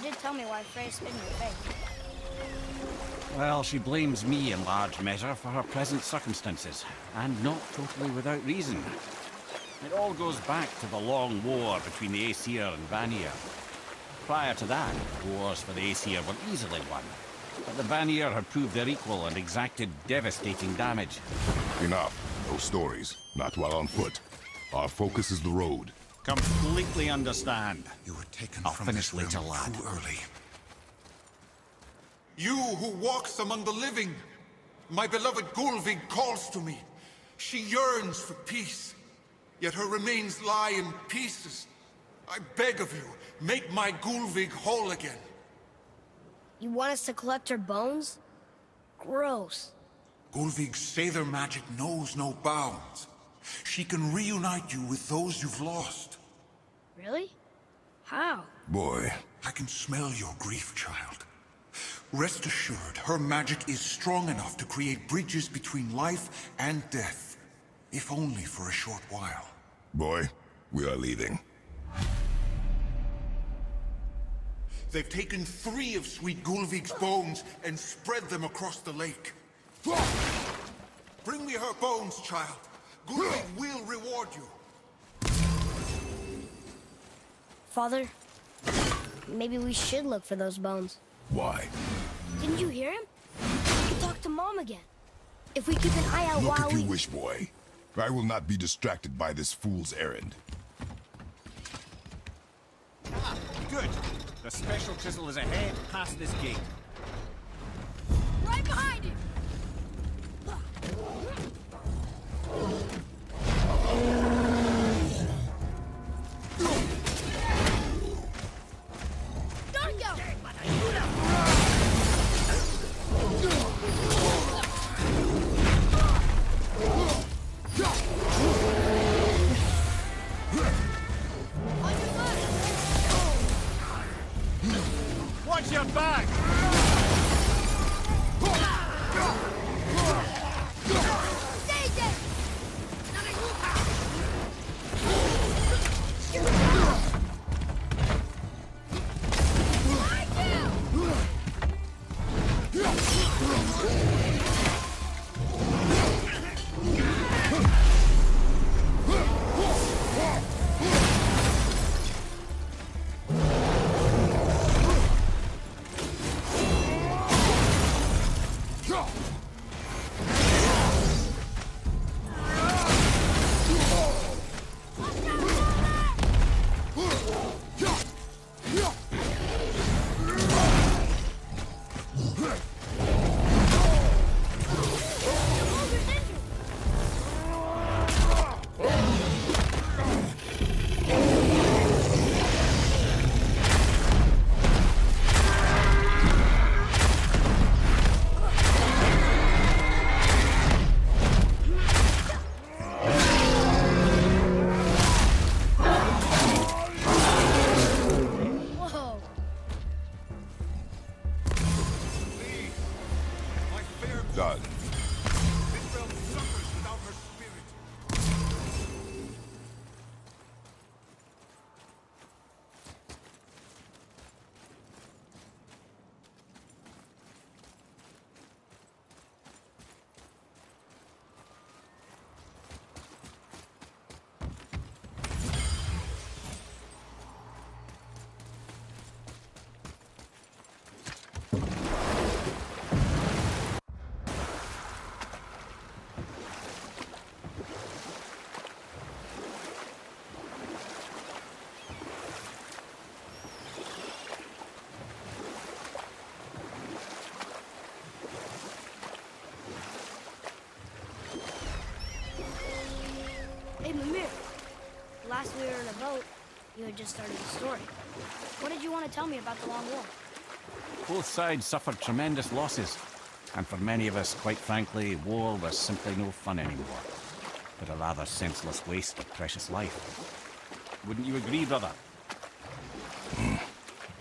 did tell me why Freya spit in your face. Well, she blames me in large measure for her present circumstances, and not totally without reason. It all goes back to the long war between the Aesir and Vanir. Prior to that, wars for the Aesir were easily won, but the Vanir had proved their equal and exacted devastating damage. Enough. No stories. Not while on foot. Our focus is the road. Completely understand. You were taken I'll from finish this later, realm lad. too early. You who walks among the living, my beloved Gulvig calls to me. She yearns for peace, yet her remains lie in pieces. I beg of you, make my Gulvig whole again. You want us to collect her bones? Gross. Gulvig's Sather magic knows no bounds. She can reunite you with those you've lost. Really? How? Boy, I can smell your grief, child. Rest assured, her magic is strong enough to create bridges between life and death. If only for a short while. boy, we are leaving. They've taken 3 of Sweet Gulvig's bones and spread them across the lake. Bring me her bones, child. Gulvig will reward you. Father, maybe we should look for those bones. Why? Didn't you hear him? We can talk to Mom again. If we keep an eye out Look while if you we... wish, boy. I will not be distracted by this fool's errand. Ah, good. The special chisel is ahead, past this gate. Right behind it! Watch your back! Whoa! My fair Done. This realm suffers without her spirit. Hey, Mimir. Last we were in a boat, you had just started the story. What did you want to tell me about the Long War? Both sides suffered tremendous losses, and for many of us, quite frankly, war was simply no fun anymore, but a rather senseless waste of precious life. Wouldn't you agree, brother?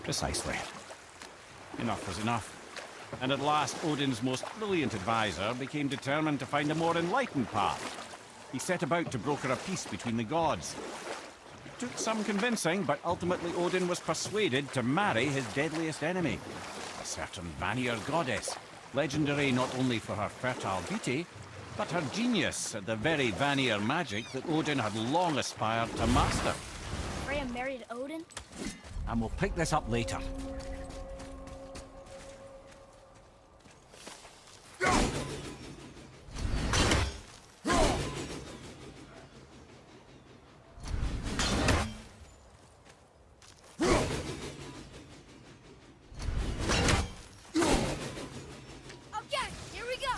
Precisely. Enough was enough. And at last, Odin's most brilliant advisor became determined to find a more enlightened path. He set about to broker a peace between the gods. Took some convincing, but ultimately Odin was persuaded to marry his deadliest enemy, a certain Vanir goddess, legendary not only for her fertile beauty, but her genius at the very Vanir magic that Odin had long aspired to master. Freya married Odin? And we'll pick this up later. Okay, here we go!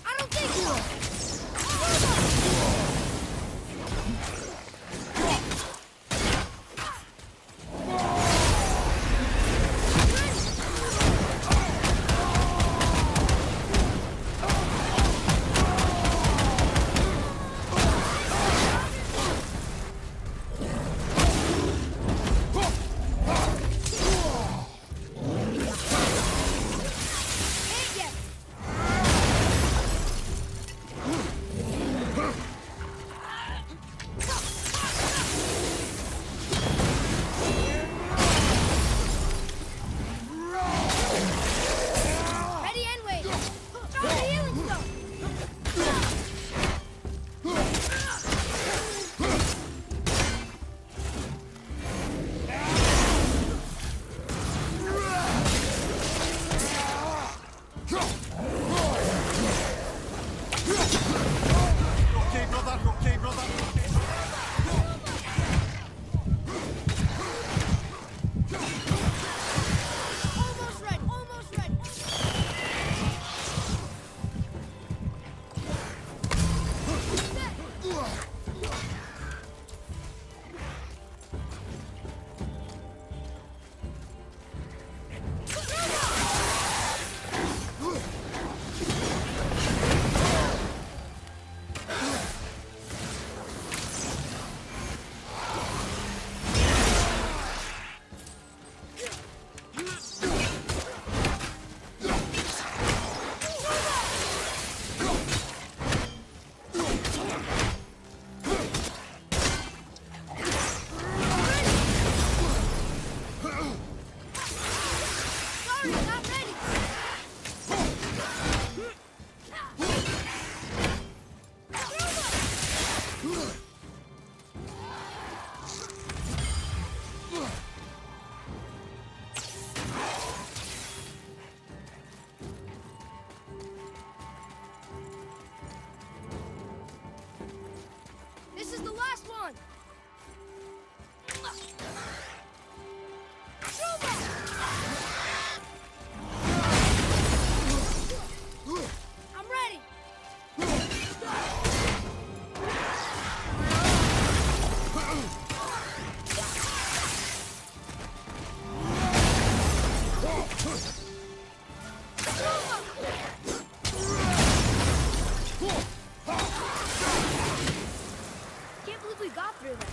I don't think so! Ain't yet! Ready and wait! Throw the healing stone! Okay, brother. Okay, brother. Almost ready! Almost ready! Sorry, not ready! This is the last one! I'm ready! Can't believe we got through that.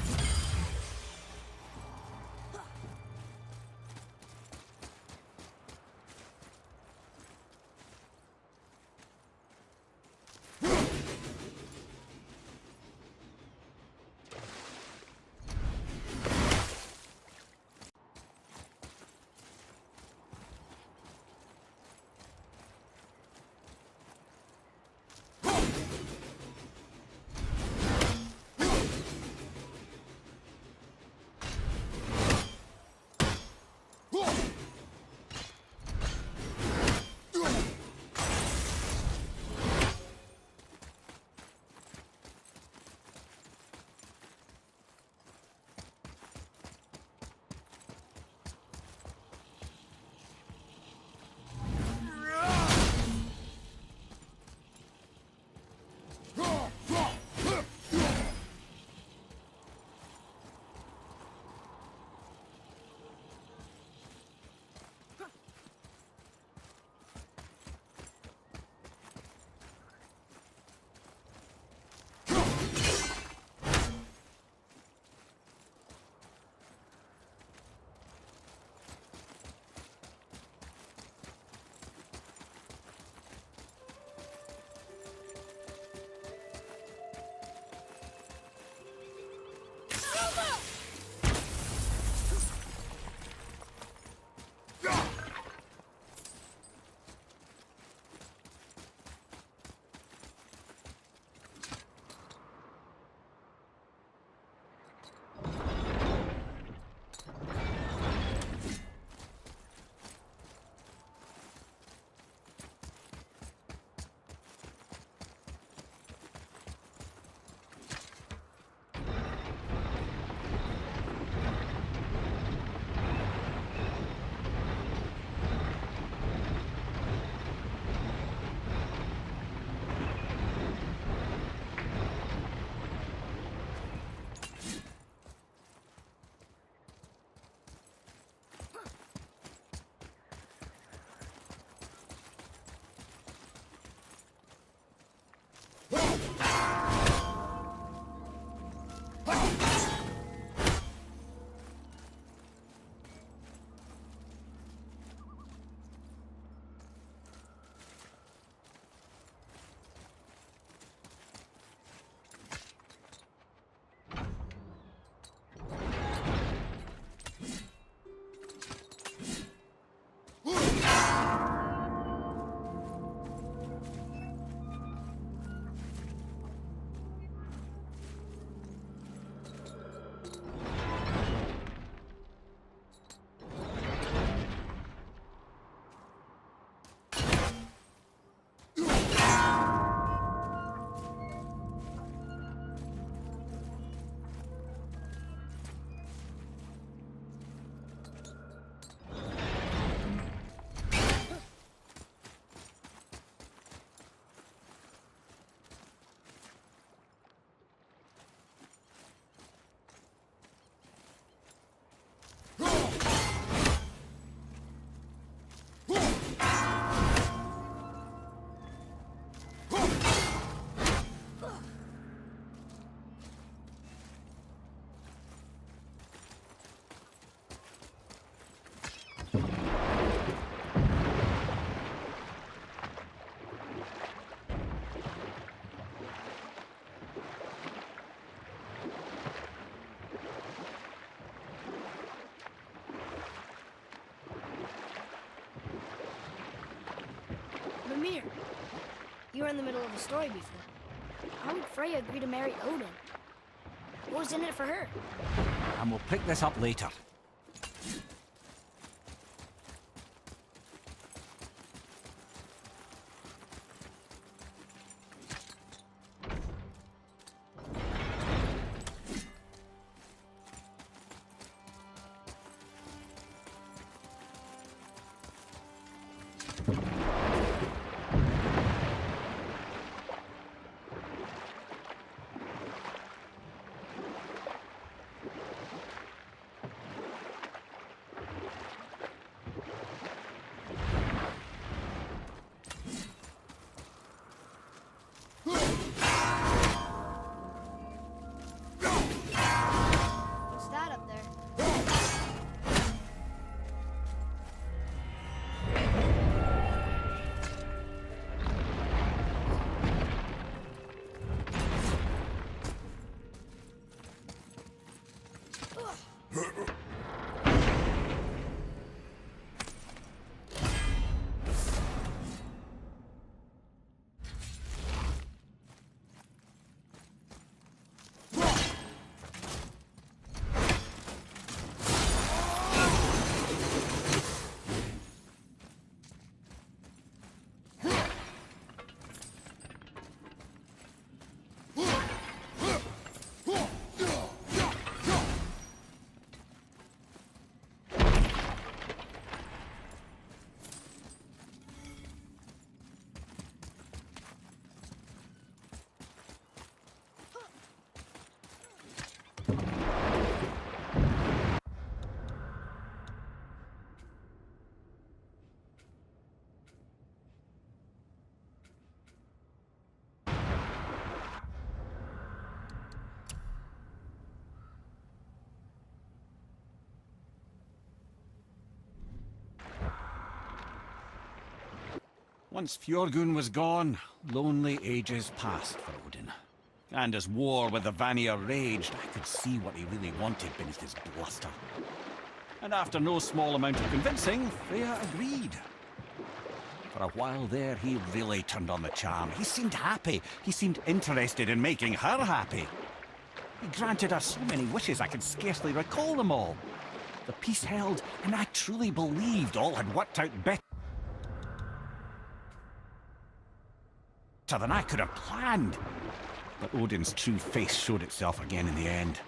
You were in the middle of a story before. How would Freya agree to marry Odin? What was in it for her? And we'll pick this up later. What's that up there? Once Fjorgun was gone, lonely ages passed for Odin. And as war with the Vanir raged, I could see what he really wanted beneath his bluster. And after no small amount of convincing, Freya agreed. For a while there, he really turned on the charm. He seemed happy. He seemed interested in making her happy. He granted her so many wishes I could scarcely recall them all. The peace held, and I truly believed all had worked out better than I could have planned. But Odin's true face showed itself again in the end.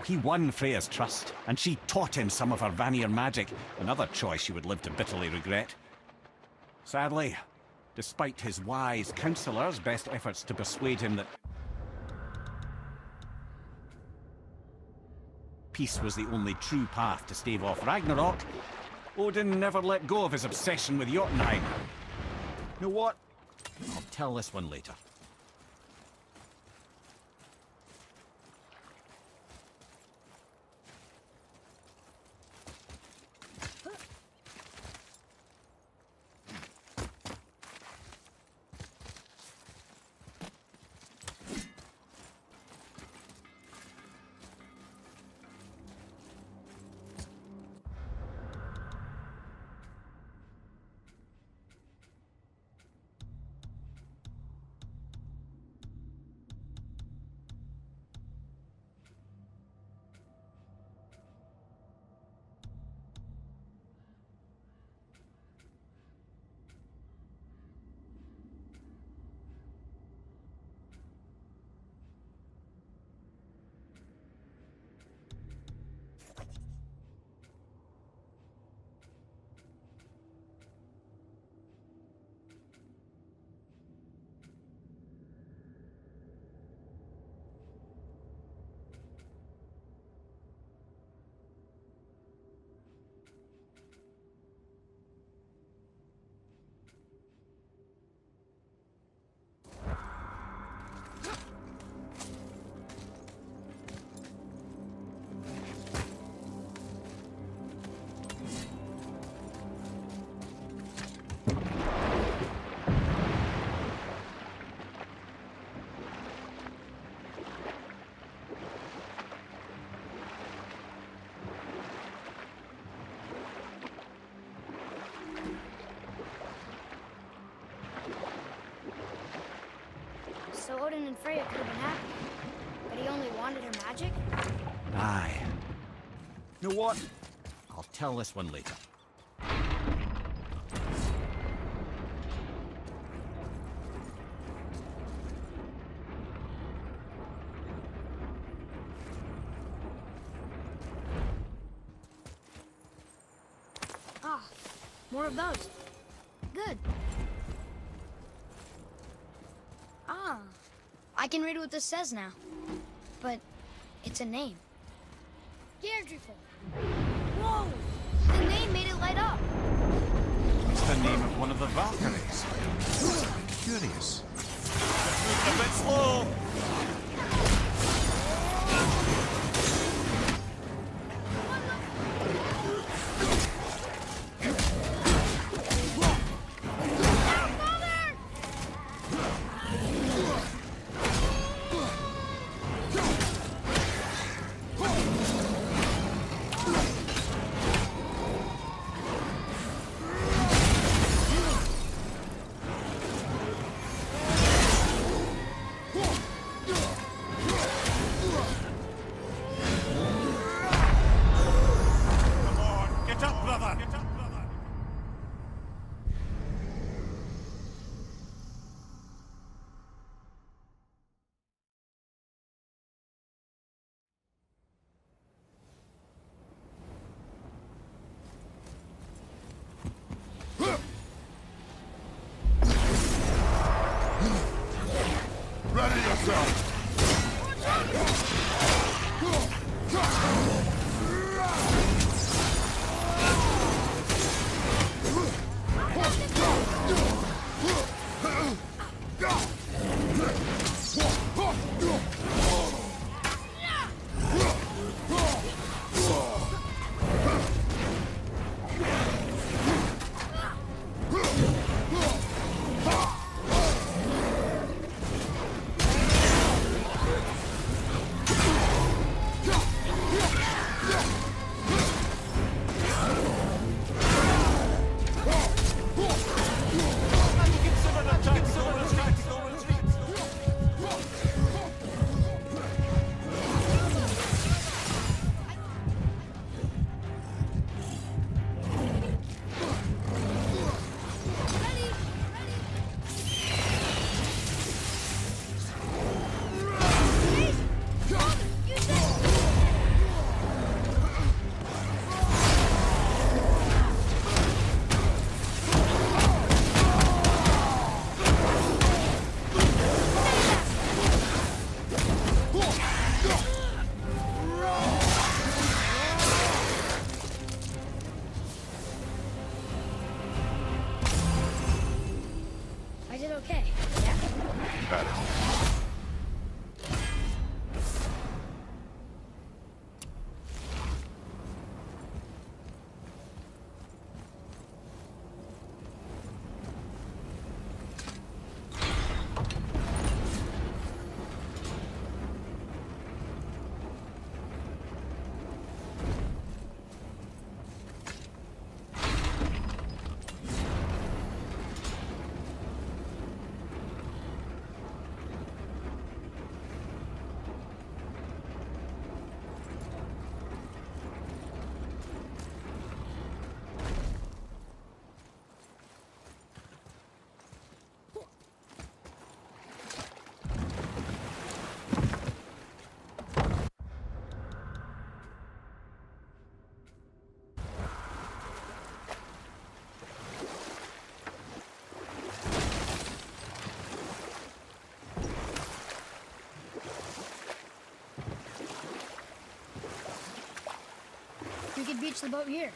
He won Freya's trust, and she taught him some of her Vanir magic, another choice she would live to bitterly regret. Sadly, despite his wise counselors' best efforts to persuade him that peace was the only true path to stave off Ragnarok, Odin never let go of his obsession with Jotunheim. You know what? I'll tell this one later. Freya could have been happy. But he only wanted her magic? Aye. You know what? I'll tell this one later. Ah, more of those. Good. Ah, I can read what this says now. But it's a name. Deirdreful. Whoa! The name made it light up. It's the name of one of the Valkyries. Curious. A bit slow. Come on, get up, brother. Get up, brother. Ready yourself! I did okay. Yeah? Got it. We could beach the boat here.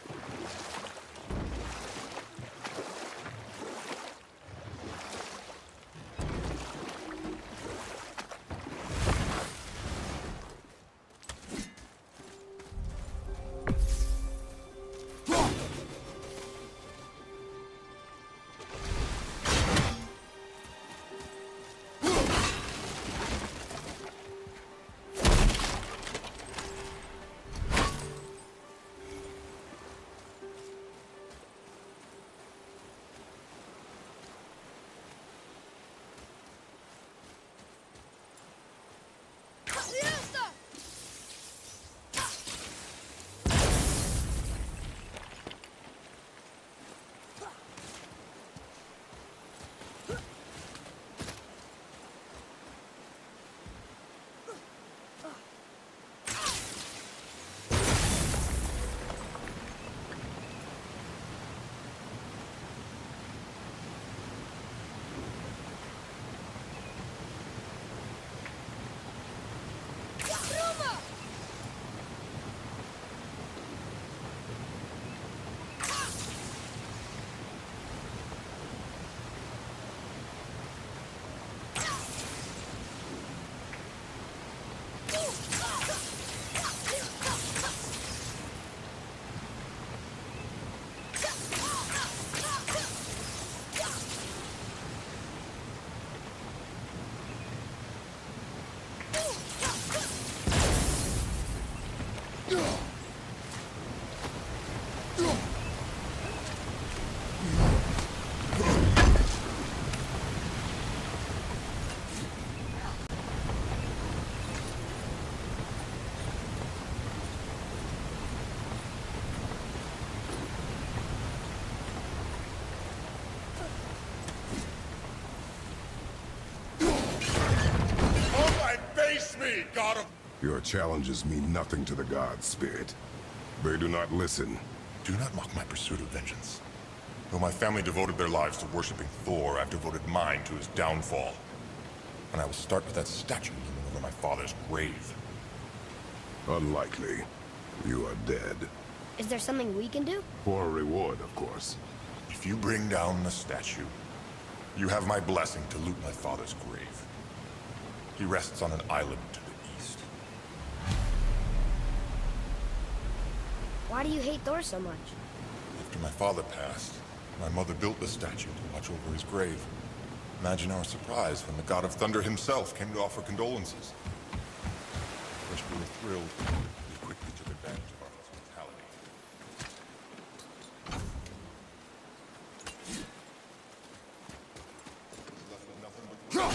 me, god of... Your challenges mean nothing to the gods, Spirit. They do not listen. Do not mock my pursuit of vengeance. Though my family devoted their lives to worshipping Thor, I've devoted mine to his downfall. And I will start with that statue looming over my father's grave. Unlikely. You are dead. Is there something we can do? For a reward, of course. If you bring down the statue, you have my blessing to loot my father's grave. He rests on an island to the east. Why do you hate Thor so much? After my father passed, my mother built the statue to watch over his grave. Imagine our surprise when the god of thunder himself came to offer condolences. First we were thrilled, we quickly took advantage of our hospitality. Left with nothing but...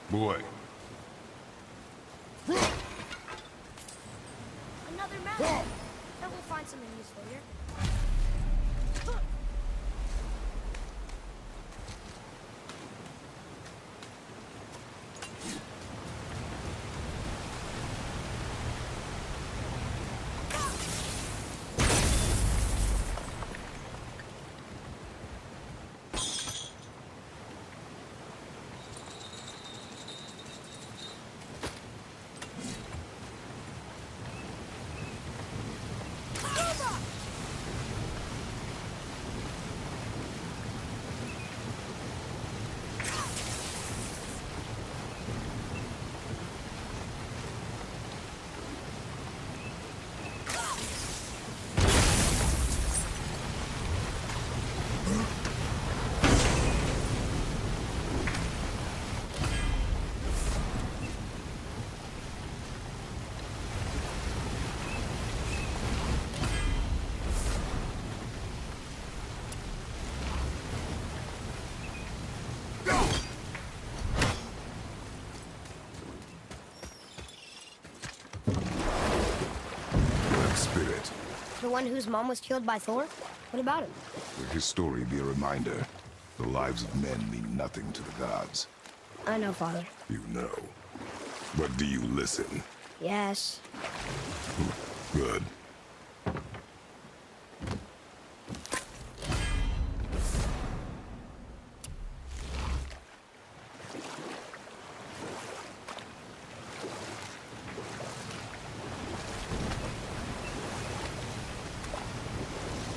Boy, Another map. Bet we'll find something useful here. Spirit. The one whose mom was killed by Thor? What about him? Let his story be a reminder. The lives of men mean nothing to the gods. I know, Father. You know. But do you listen? Yes. Good.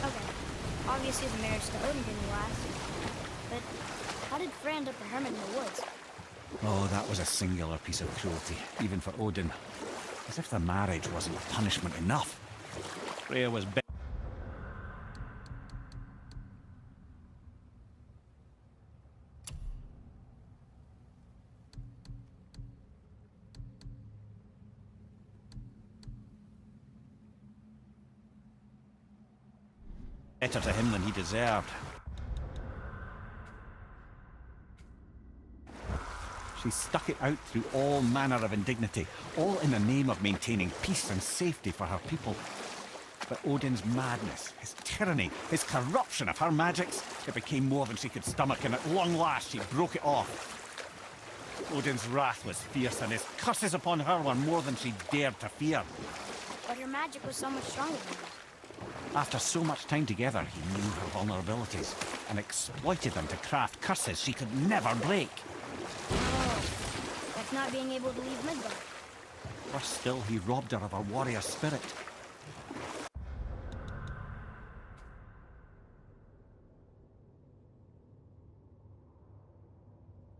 Okay. Obviously the marriage to Odin didn't last. But how did Frey end up a hermit in the woods? Oh, that was a singular piece of cruelty, even for Odin. As if the marriage wasn't punishment enough. Freya was better to him than he deserved. She stuck it out through all manner of indignity, all in the name of maintaining peace and safety for her people. But Odin's madness, his tyranny, his corruption of her magics, it became more than she could stomach, and at long last she broke it off. Odin's wrath was fierce, and his curses upon her were more than she dared to fear. But her magic was so much stronger than hers. After so much time together, he knew her vulnerabilities and exploited them to craft curses she could never break. Oh, like not being able to leave Midgard. Worse still, he robbed her of her warrior spirit.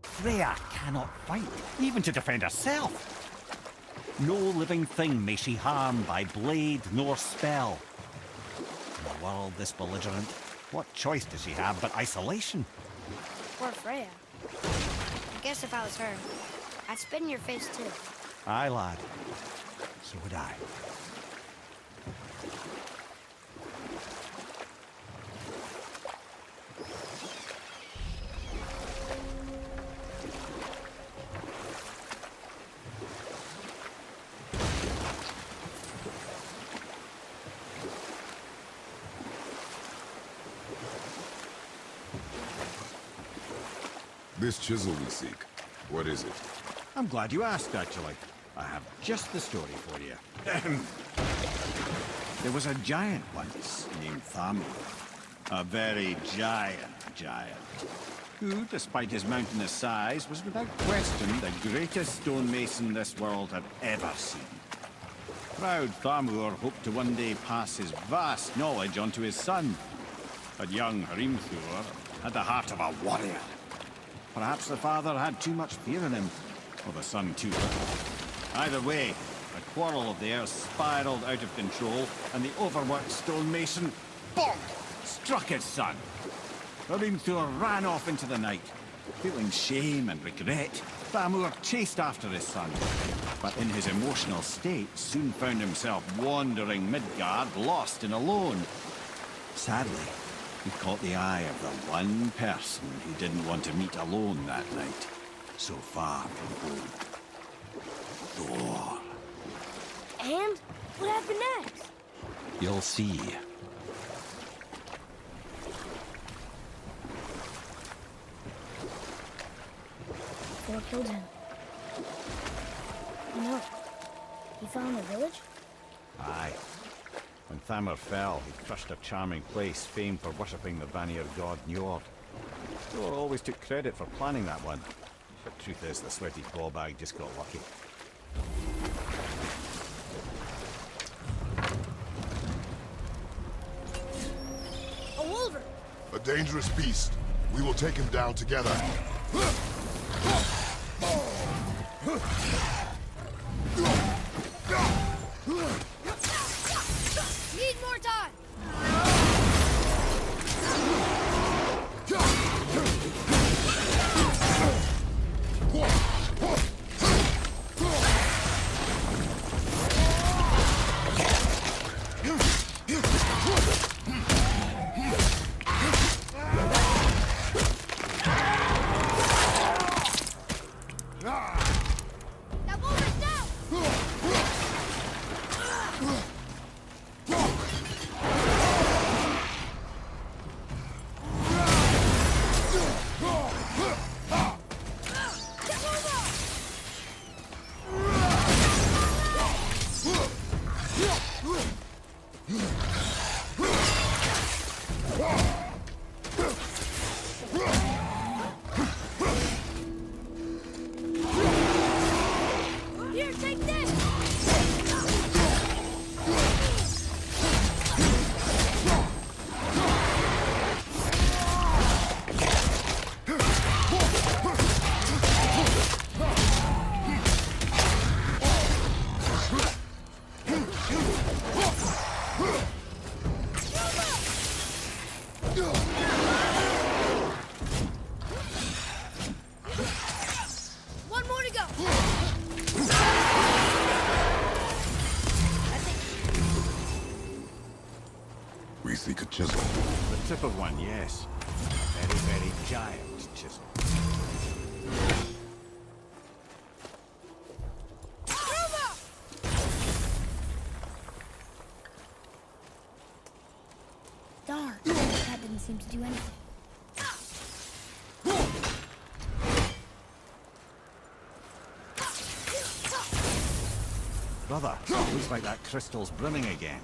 Freya cannot fight, even to defend herself. No living thing may she harm by blade nor spell. In a world this belligerent, what choice does she have but isolation? Poor Freya. I guess if I was her, I'd spit in your face too. Aye, lad. So would I. This chisel we seek, what is it? I'm glad you asked, actually. I have just the story for you. There was a giant once named Thamur. A very giant, who, despite his mountainous size, was without question the greatest stonemason this world had ever seen. Proud Thamur hoped to one day pass his vast knowledge on to his son. But young Hrimthur had the heart of a warrior. Perhaps the father had too much fear in him, or the son too. Either way, the quarrel of theirs spiraled out of control, and the overworked stonemason, bonk, struck his son. Hrimthur ran off into the night. Feeling shame and regret, Thamur chased after his son, but in his emotional state soon found himself wandering Midgard, lost and alone. Sadly, he caught the eye of the one person he didn't want to meet alone that night, so far from home. Thor. And what happened next? You'll see. Thor killed him. No. He found the village? Aye. When Thamur fell, he crushed a charming place famed for worshipping the Vanir god Njord. Thor always took credit for planning that one. But truth is, the sweaty clawbag just got lucky. A wolver! A dangerous beast. We will take him down together. Need more time! That wolver's down! Here, take this! One more to go! We seek a chisel. The tip of one, yes. A very, very giant chisel. Darn, that didn't seem to do anything. Brother, looks like that crystal's brimming again.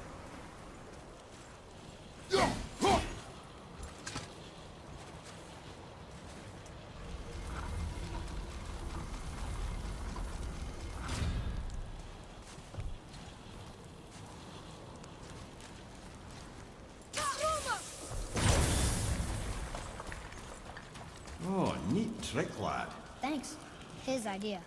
Oh, neat trick, lad. Thanks. His idea.